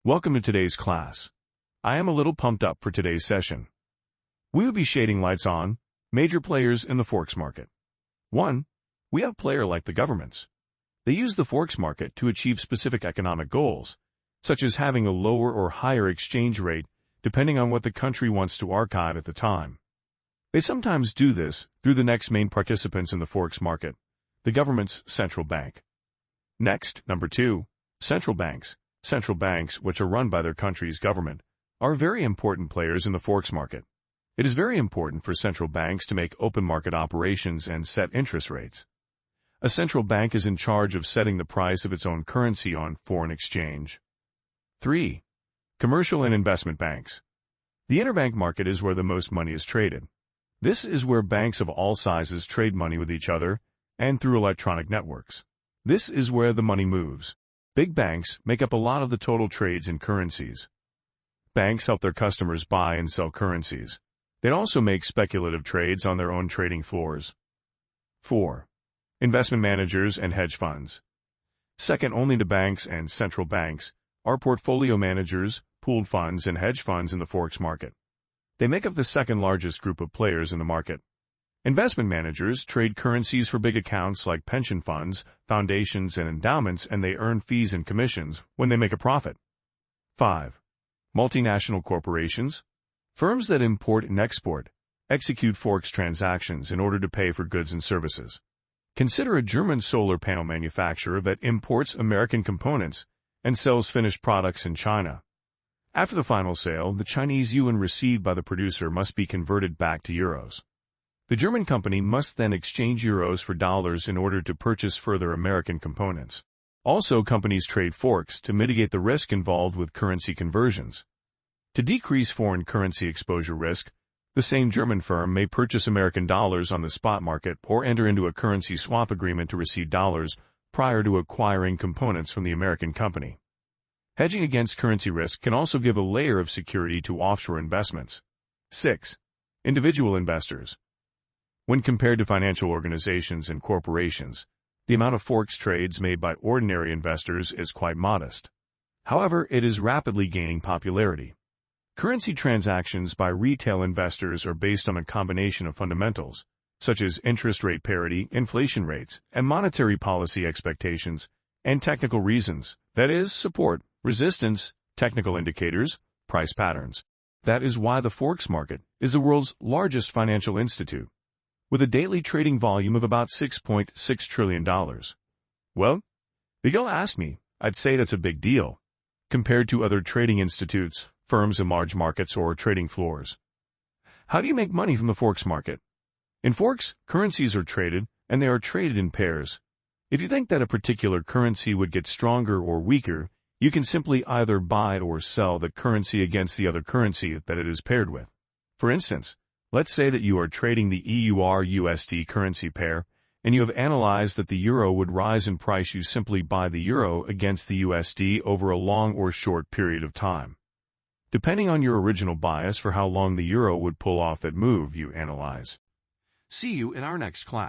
Welcome to today's class. I am a little pumped up for today's session. We will be shading lights on major players in the Forex market. 1. We have player like the governments. They use the Forex market to achieve specific economic goals, such as having a lower or higher exchange rate depending on what the country wants to archive at the time. They sometimes do this through the next main participants in the Forex market, the government's central bank. Next, number 2, central banks. Central banks, which are run by their country's government, are very important players in the Forex market. It is very important for central banks to make open market operations and set interest rates. A central bank is in charge of setting the price of its own currency on foreign exchange. 3. Commercial and investment banks. The interbank market is where the most money is traded. This is where banks of all sizes trade money with each other and through electronic networks. This is where the money moves. Big banks make up a lot of the total trades in currencies. Banks help their customers buy and sell currencies. They also make speculative trades on their own trading floors. 4. Investment managers and hedge funds. Second only to banks and central banks are portfolio managers, pooled funds, and hedge funds in the Forex market. They make up the second largest group of players in the market. Investment managers trade currencies for big accounts like pension funds, foundations, and endowments, and they earn fees and commissions when they make a profit. 5. Multinational corporations. Firms that import and export execute Forex transactions in order to pay for goods and services. Consider a German solar panel manufacturer that imports American components and sells finished products in China. After the final sale, the Chinese yuan received by the producer must be converted back to euros. The German company must then exchange euros for dollars in order to purchase further American components. Also, companies trade Forex to mitigate the risk involved with currency conversions. To decrease foreign currency exposure risk, the same German firm may purchase American dollars on the spot market or enter into a currency swap agreement to receive dollars prior to acquiring components from the American company. Hedging against currency risk can also give a layer of security to offshore investments. 6. Individual investors. When compared to financial organizations and corporations, the amount of Forex trades made by ordinary investors is quite modest. However, it is rapidly gaining popularity. Currency transactions by retail investors are based on a combination of fundamentals, such as interest rate parity, inflation rates, and monetary policy expectations, and technical reasons, that is, support, resistance, technical indicators, price patterns. That is why the Forex market is the world's largest financial institute, with a daily trading volume of about $6.6 trillion. Well, if you'll ask me, I'd say that's a big deal, compared to other trading institutes, firms in large markets, or trading floors. How do you make money from the Forex market? In Forex, currencies are traded, and they are traded in pairs. If you think that a particular currency would get stronger or weaker, you can simply either buy or sell the currency against the other currency that it is paired with. For instance, let's say that you are trading the EUR-USD currency pair, and you have analyzed that the euro would rise in price. You simply buy the euro against the USD over a long or short period of time. Depending on your original bias for how long the euro would pull off that move, you analyze. See you in our next class.